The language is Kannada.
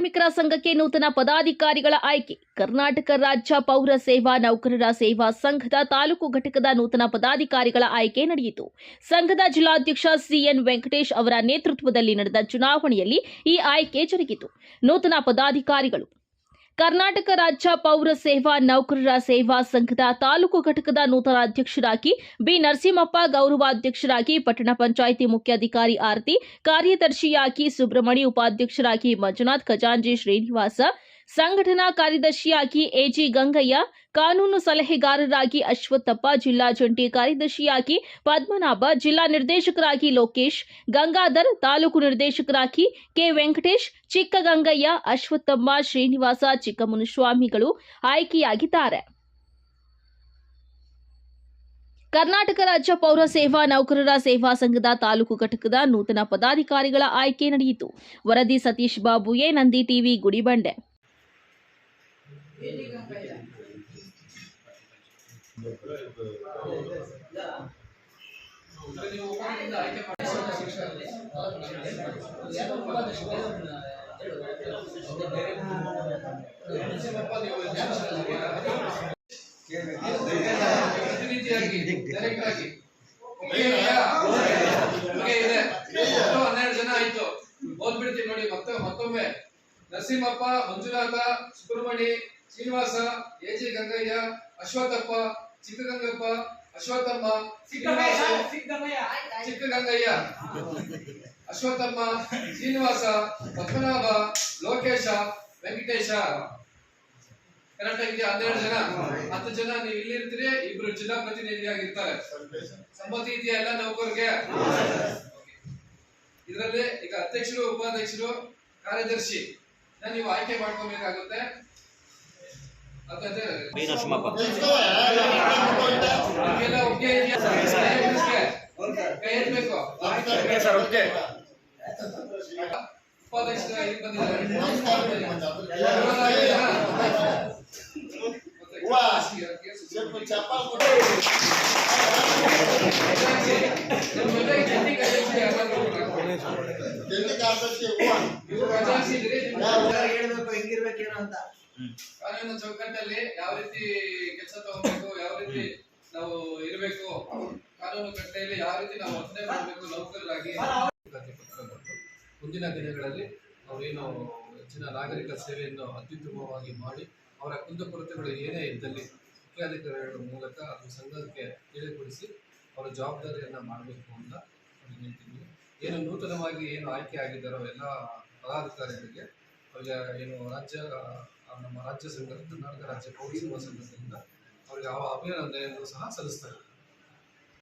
ಕಾರ್ಮಿಕರ ಸಂಘಕ್ಕೆ ನೂತನ ಪದಾಧಿಕಾರಿಗಳ ಆಯ್ಕೆ. ಕರ್ನಾಟಕ ರಾಜ್ಯ ಪೌರ ಸೇವಾ ನೌಕರರ ಸೇವಾ ಸಂಘದ ತಾಲೂಕು ಘಟಕದ ನೂತನ ಪದಾಧಿಕಾರಿಗಳ ಆಯ್ಕೆ ನಡೆಯಿತು. ಸಂಘದ ಜಿಲ್ಲಾಧ್ಯಕ್ಷ ಸಿಎನ್ ವೆಂಕಟೇಶ್ ಅವರ ನೇತೃತ್ವದಲ್ಲಿ ನಡೆದ ಚುನಾವಣೆಯಲ್ಲಿ ಈ ಆಯ್ಕೆ ಜರುಗಿತು. ನೂತನ ಪದಾಧಿಕಾರಿಗಳು: ಕರ್ನಾಟಕ ರಾಜ್ಯ ಪೌರ ಸೇವಾ ನೌಕರರ ಸೇವಾ ಸಂಘದ ತಾಲೂಕು ಘಟಕದ ನೂತನ ಅಧ್ಯಕ್ಷರಾಗಿ ಬಿ ನರಸಿಂಹಪ್ಪ, ಗೌರವಾಧ್ಯಕ್ಷರಾಗಿ ಪಟ್ಟಣ ಪಂಚಾಯಿತಿ ಮುಖ್ಯಾಧಿಕಾರಿ ಆರತಿ, ಕಾರ್ಯದರ್ಶಿಯಾಗಿ ಸುಬ್ರಹ್ಮಣಿ, ಉಪಾಧ್ಯಕ್ಷರಾಗಿ ಮಂಜುನಾಥ್, ಖಜಾಂಚಿ ಶ್ರೀನಿವಾಸ, ಸಂಘಟನಾ ಕಾರ್ಯದರ್ಶಿಯಾಗಿ ಎಜಿ ಗಂಗಯ್ಯ, ಕಾನೂನು ಸಲಹೆಗಾರರಾಗಿ ಅಶ್ವತ್ಥಪ್ಪ, ಜಿಲ್ಲಾ ಜಂಟಿ ಕಾರ್ಯದರ್ಶಿಯಾಗಿ ಪದ್ಮನಾಭ, ಜಿಲ್ಲಾ ನಿರ್ದೇಶಕರಾಗಿ ಲೋಕೇಶ್, ಗಂಗಾಧರ್, ತಾಲೂಕು ನಿರ್ದೇಶಕರಾಗಿ ಕೆ ವೆಂಕಟೇಶ್, ಚಿಕ್ಕಗಂಗಯ್ಯ, ಅಶ್ವತ್ಥಮ್ಮ, ಶ್ರೀನಿವಾಸ, ಚಿಕ್ಕಮುನುಸ್ವಾಮಿಗಳು ಆಯ್ಕೆಯಾಗಿದ್ದಾರೆ. ಕರ್ನಾಟಕ ರಾಜ್ಯ ಪೌರ ಸೇವಾ ನೌಕರರ ಸೇವಾ ಸಂಘದ ತಾಲೂಕು ಘಟಕದ ನೂತನ ಪದಾಧಿಕಾರಿಗಳ ಆಯ್ಕೆ ನಡೆಯಿತು. ವರದಿ ಸತೀಶ್ ಬಾಬು, ಎ ನಂದಿ ಟಿವಿ, ಗುಡಿಬಂಡೆ. ನೋಡಿ ಮತ್ತೊಮ್ಮೆ ನರಸಿಂಹಪ್ಪ, ಮಂಜುನಾಥ, ಸುಬ್ರಹ್ಮಣಿ, ಶ್ರೀನಿವಾಸ, ಎಜಿ ಗಂಗಯ್ಯ, ಅಶ್ವತ್ಥಪ್ಪ, ಚಿಕ್ಕಗಂಗಪ್ಪ, ಅಶ್ವತ್ಥಮ್ಮ, ಚಿಕ್ಕಗಂಗಯ್ಯ, ಅಶ್ವತ್ಥಮ್ಮ, ಶ್ರೀನಿವಾಸ, ಪದ್ಮನಾಭ, ಲೋಕೇಶ, ವೆಂಕಟೇಶ. ಕರೆಕ್ಟ್ ಆಗಿದೆ. 12 ಜನ. 10 ಜನ ನೀವು ಇಲ್ಲಿರ್ತೀರಿ, 2 ಜಿಲ್ಲಾ ಪ್ರತಿನಿಧಿಯಾಗಿರ್ತಾರೆ. ಸಮ್ಮತಿ ಇದೆಯಾ ಎಲ್ಲ ನೌಕರಿಗೆ? ಇದರಲ್ಲಿ ಈಗ ಅಧ್ಯಕ್ಷರು, ಉಪಾಧ್ಯಕ್ಷರು, ಕಾರ್ಯದರ್ಶಿ ನೀವು ಆಯ್ಕೆ ಮಾಡ್ಕೋಬೇಕಾಗುತ್ತೆ. ಕೈ ಎತ್ತಬೇಕು. ಉಪಾಧ್ಯಕ್ಷರ ಇಲ್ಲಿ ಬಂದಿದ್ದಾರೆ. ಕಾನೂನಿನ ಚೌಕಟ್ಟಲ್ಲಿ ಯಾವ ರೀತಿ ಕೆಲಸ ತಗೋಬೇಕು, ಯಾವ ರೀತಿ ನಾವು ಇರಬೇಕು, ಕಾನೂನು ಕಟ್ಟೆಯಲ್ಲಿ ಯಾವ ರೀತಿ ನಾವು ವರ್ತನೆ ಮಾಡಬೇಕು ನೌಕರರಾಗಿ. ಮುಂದಿನ ದಿನಗಳಲ್ಲಿ ಅವರೇನು ಹೆಚ್ಚಿನ ನಾಗರಿಕ ಸೇವೆಯನ್ನು ಅತ್ಯುತ್ತಮವಾಗಿ ಮಾಡಿ ಅವರ ಕುಂದುಕೊರತೆಗಳು ಏನೇ ಇದ್ದಲ್ಲಿ ಮುಖ್ಯಾಧಿಕಾರಿಗಳ ಮೂಲಕ ಅದು ಸಂಘಕ್ಕೆ ತಿಳಿಪಡಿಸಿ ಅವರ ಜವಾಬ್ದಾರಿಯನ್ನು ಮಾಡಬೇಕು ಅಂತ ಹೇಳ್ತೀನಿ. ಏನು ನೂತನವಾಗಿ ಏನು ಆಯ್ಕೆ ಆಗಿದ್ದಾರೋ ಎಲ್ಲ ಪದಾಧಿಕಾರಿಗಳಿಗೆ ಅವರಿಗೆ ಏನು ನಮ್ಮ ರಾಜ್ಯ ಸಂಘ, ಕರ್ನಾಟಕ ರಾಜ್ಯ ಪೌರ ಸೇವಾ ಸಂಘದಿಂದ ಅವರಿಗೆ ಅಭಿನಂದನೆಯನ್ನು ಸಹ ಸಲ್ಲಿಸ್ತಾರೆ.